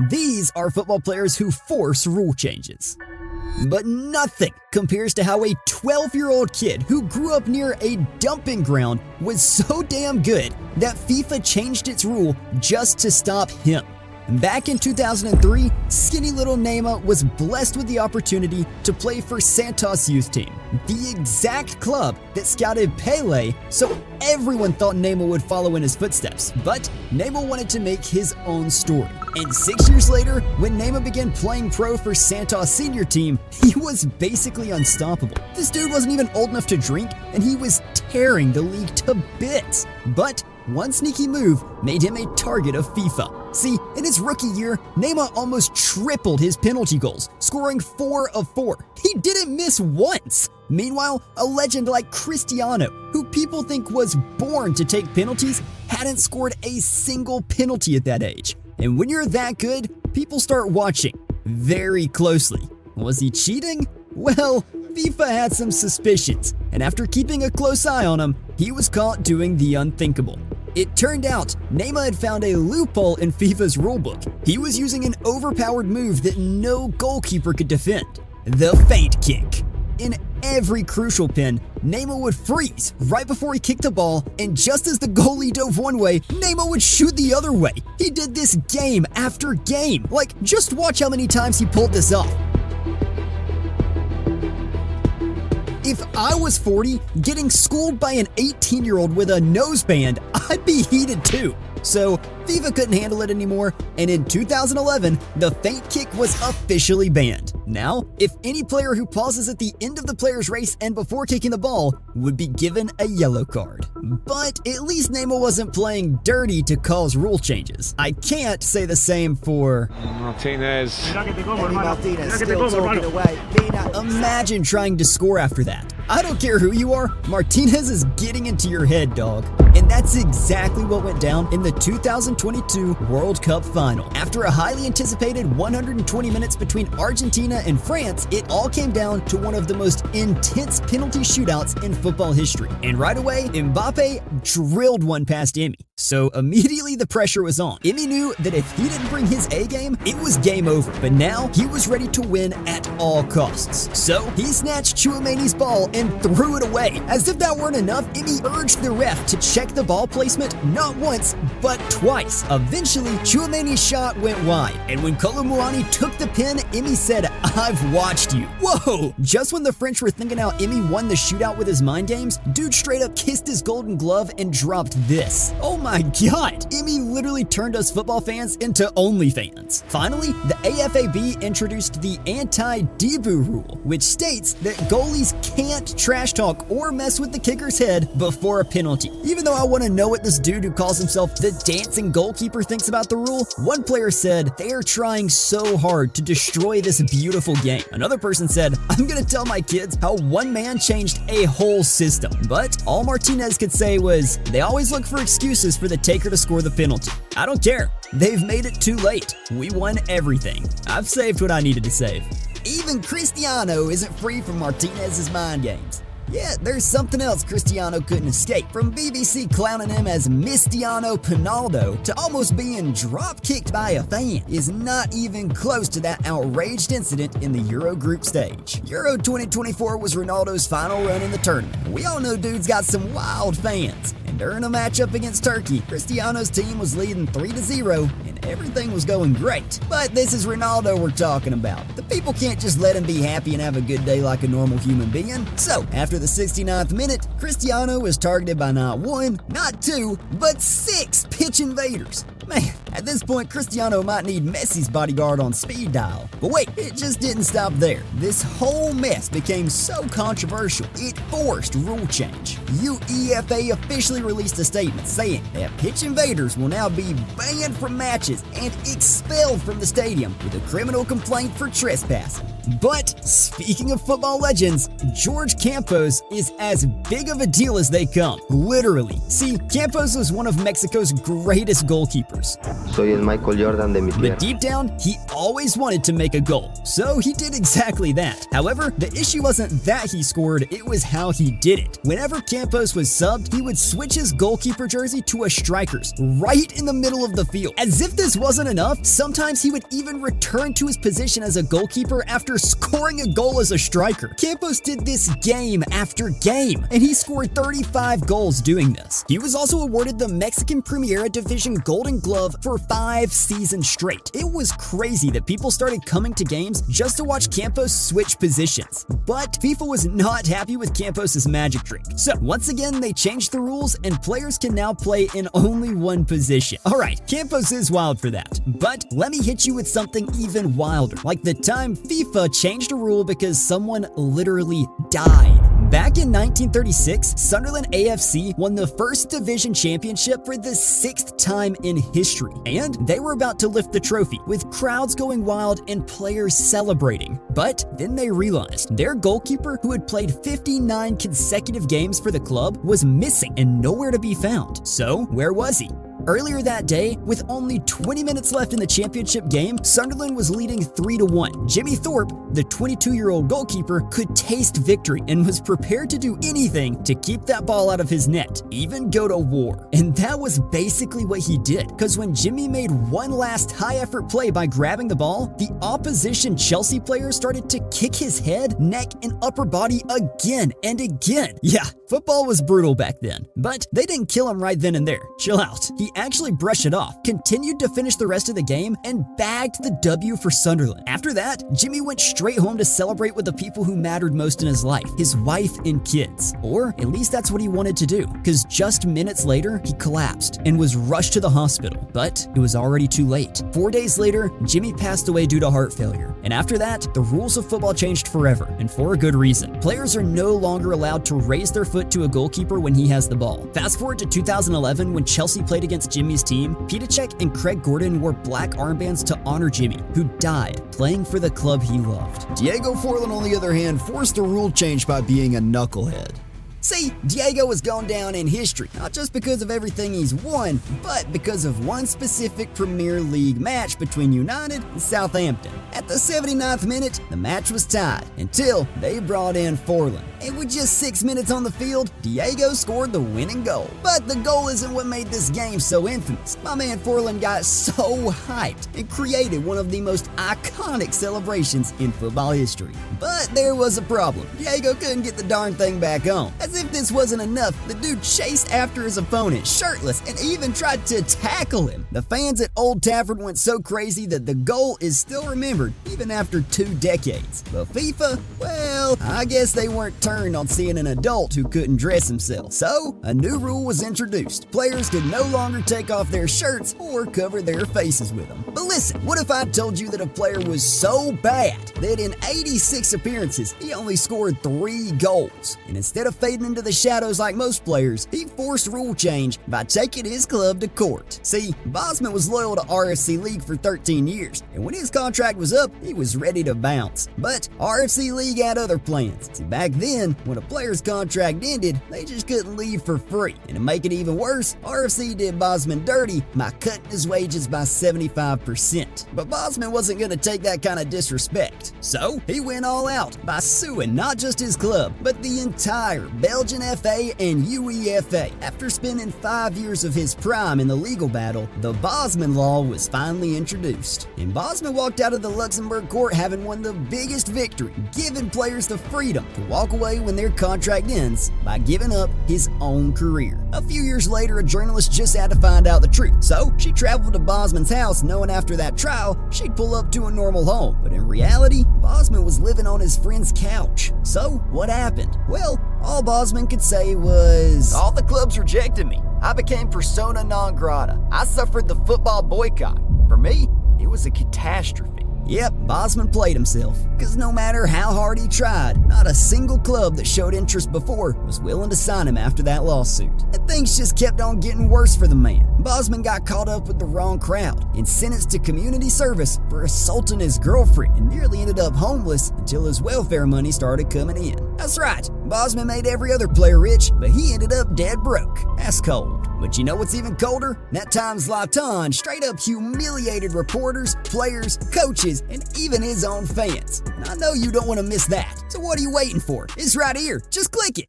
These are football players who force rule changes. But nothing compares to how a 12-year-old kid who grew up near a dumping ground was so damn good that FIFA changed its rule just to stop him. Back in 2003, skinny little Neymar was blessed with the opportunity to play for Santos youth team, the exact club that scouted Pele, so everyone thought Neymar would follow in his footsteps. But Neymar wanted to make his own story. And 6 years later, when Neymar began playing pro for Santos senior team, he was basically unstoppable. This dude wasn't even old enough to drink, and he was tearing the league to bits. But one sneaky move made him a target of FIFA. See, in his rookie year, Neymar almost tripled his penalty goals, scoring 4 of 4. He didn't miss once. Meanwhile, a legend like Cristiano, who people think was born to take penalties, hadn't scored a single penalty at that age. And when you're that good, people start watching very closely. Was he cheating? Well, FIFA had some suspicions, and after keeping a close eye on him, he was caught doing the unthinkable. It turned out Neymar had found a loophole in FIFA's rulebook. He was using an overpowered move that no goalkeeper could defend, the feint kick. In every crucial pin, Neymar would freeze right before he kicked the ball, and just as the goalie dove one way, Neymar would shoot the other way. He did this game after game. Like, just watch how many times he pulled this off. If I was 40, getting schooled by an 18-year-old with a noseband, I'd be heated too. So FIFA couldn't handle it anymore, and in 2011, the feint kick was officially banned. Now, if any player who pauses at the end of the player's race and before kicking the ball would be given a yellow card. But at least Neymar wasn't playing dirty to cause rule changes. I can't say the same for Martínez. Martínez still talking away. Imagine trying to score after that. I don't care who you are, Martínez is getting into your head, dog. And that's exactly what went down in the 2022 World Cup final. After a highly anticipated 120 minutes between Argentina and France, it all came down to one of the most intense penalty shootouts in football history. And right away, Mbappe drilled one past Emi. So immediately the pressure was on. Emi knew that if he didn't bring his A game, it was game over. But now he was ready to win at all costs. So he snatched Tchouaméni's ball and threw it away. As if that weren't enough, Emi urged the ref to check the ball placement not once, but twice. Eventually, Tchouaméni's shot went wide. And when Kolo Muani took the pin, Emi said, "I've watched you." Whoa! Just when the French were thinking how Emi won the shootout with his mind games, dude straight up kissed his golden glove and dropped this. Oh my god! Emi literally turned us football fans into OnlyFans. Finally, the AFAB introduced the Anti-Dibu rule, which states that goalies can't trash talk or mess with the kicker's head before a penalty. Even though I want to know what this dude who calls himself the dancing goalkeeper thinks about the rule, one player said, "They are trying so hard to destroy this beautiful game." Another person said, "I'm gonna tell my kids how one man changed a whole system." But all Martínez could say was, "They always look for excuses for the taker to score the penalty. I don't care. They've made it too late. We won everything. I've saved what I needed to save." Even Cristiano isn't free from Martínez's mind games. Yeah, there's something else Cristiano couldn't escape. From BBC clowning him as Cristiano Ronaldo to almost being drop-kicked by a fan is not even close to that outraged incident in the Euro group stage. Euro 2024 was Ronaldo's final run in the tournament. We all know dude's got some wild fans. And during a matchup against Turkey, Cristiano's team was leading 3-0 and everything was going great. But this is Ronaldo we're talking about. The people can't just let him be happy and have a good day like a normal human being. So, after the 69th minute, Cristiano was targeted by not one, not two, but 6 pitch invaders. Man, at this point, Cristiano might need Messi's bodyguard on speed dial. But wait, it just didn't stop there. This whole mess became so controversial, it forced rule change. UEFA officially released a statement saying that pitch invaders will now be banned from matches and expelled from the stadium with a criminal complaint for trespassing. But speaking of football legends, George Campos is as big of a deal as they come, literally. See, Campos was one of Mexico's greatest goalkeepers. Soy el Michael Jordan de mi tierra. But deep down, he always wanted to make a goal, so he did exactly that. However, the issue wasn't that he scored, it was how he did it. Whenever Campos was subbed, he would switch his goalkeeper jersey to a striker's, right in the middle of the field. As if this wasn't enough, sometimes he would even return to his position as a goalkeeper after scoring a goal as a striker. Campos did this game after game, and he scored 35 goals doing this. He was also awarded the Mexican Primera Division Golden Glove for 5 seasons straight. It was crazy that people started coming to games just to watch Campos switch positions. But FIFA was not happy with Campos' magic trick. So once again, they changed the rules and players can now play in only one position. Alright, Campos is wild for that. But let me hit you with something even wilder, like the time FIFA changed a rule because someone literally died. Back in 1936, Sunderland AFC won the First Division Championship for the 6th time in history, and they were about to lift the trophy, with crowds going wild and players celebrating. But then they realized their goalkeeper, who had played 59 consecutive games for the club, was missing and nowhere to be found. So, where was he? Earlier that day, with only 20 minutes left in the championship game, Sunderland was leading 3-1. Jimmy Thorpe, the 22-year-old goalkeeper, could taste victory and was prepared to do anything to keep that ball out of his net, even go to war. And that was basically what he did, because when Jimmy made one last high-effort play by grabbing the ball, the opposition Chelsea player started to kick his head, neck, and upper body again and again. Yeah, football was brutal back then, but they didn't kill him right then and there. Chill out. He actually brushed it off, continued to finish the rest of the game, and bagged the W for Sunderland. After that, Jimmy went straight home to celebrate with the people who mattered most in his life, his wife and kids. Or at least that's what he wanted to do, because just minutes later, he collapsed and was rushed to the hospital. But it was already too late. 4 days later, Jimmy passed away due to heart failure. And after that, the rules of football changed forever, and for a good reason. Players are no longer allowed to raise their foot to a goalkeeper when he has the ball. Fast forward to 2011, when Chelsea played against Jimmy's team, Petacek and Craig Gordon wore black armbands to honor Jimmy, who died playing for the club he loved. Diego Forlan, on the other hand, forced a rule change by being a knucklehead. See, Diego has gone down in history, not just because of everything he's won, but because of one specific Premier League match between United and Southampton. At the 79th minute, the match was tied, until they brought in Forlan. And with just 6 minutes on the field, Diego scored the winning goal. But the goal isn't what made this game so infamous. My man Forlan got so hyped and created one of the most iconic celebrations in football history. But there was a problem. Diego couldn't get the darn thing back on. As if this wasn't enough, the dude chased after his opponent, shirtless, and even tried to tackle him. The fans at Old Trafford went so crazy that the goal is still remembered, even after 2 decades. But FIFA, well, I guess they weren't turned on seeing an adult who couldn't dress himself. So, a new rule was introduced. Players could no longer take off their shirts or cover their faces with them. But listen, what if I told you that a player was so bad that in 86 appearances, he only scored 3 goals? And instead of fading into the shadows like most players, he forced rule change by taking his club to court. See, Bosman was loyal to RFC League for 13 years, and when his contract was up, he was ready to bounce. But RFC League had other plans. See, back then, when a player's contract ended, they just couldn't leave for free. And to make it even worse, RFC did Bosman dirty by cutting his wages by 75%. But Bosman wasn't going to take that kind of disrespect. So, he went all out by suing not just his club, but the entire Belgian FA and UEFA. After spending 5 years of his prime in the legal battle, the Bosman Law was finally introduced. And Bosman walked out of the Luxembourg court having won the biggest victory, giving players the freedom to walk away when their contract ends by giving up his own career. A few years later, a journalist just had to find out the truth. So, she traveled to Bosman's house knowing after that trial, she'd pull up to a normal home. But in reality, Bosman was living on his friend's couch. So, what happened? Well, all Bosman could say was, "All the clubs rejected me. I became persona non grata. I suffered the football boycott. For me, it was a catastrophe." Yep, Bosman played himself. Cause no matter how hard he tried, not a single club that showed interest before was willing to sign him after that lawsuit. And things just kept on getting worse for the man. Bosman got caught up with the wrong crowd and sentenced to community service for assaulting his girlfriend and nearly ended up homeless until his welfare money started coming in. That's right, Bosman made every other player rich, but he ended up dead broke. That's cold. But you know what's even colder? That time Zlatan straight up humiliated reporters, players, coaches, and even his own fans. And I know you don't want to miss that. So what are you waiting for? It's right here. Just click it.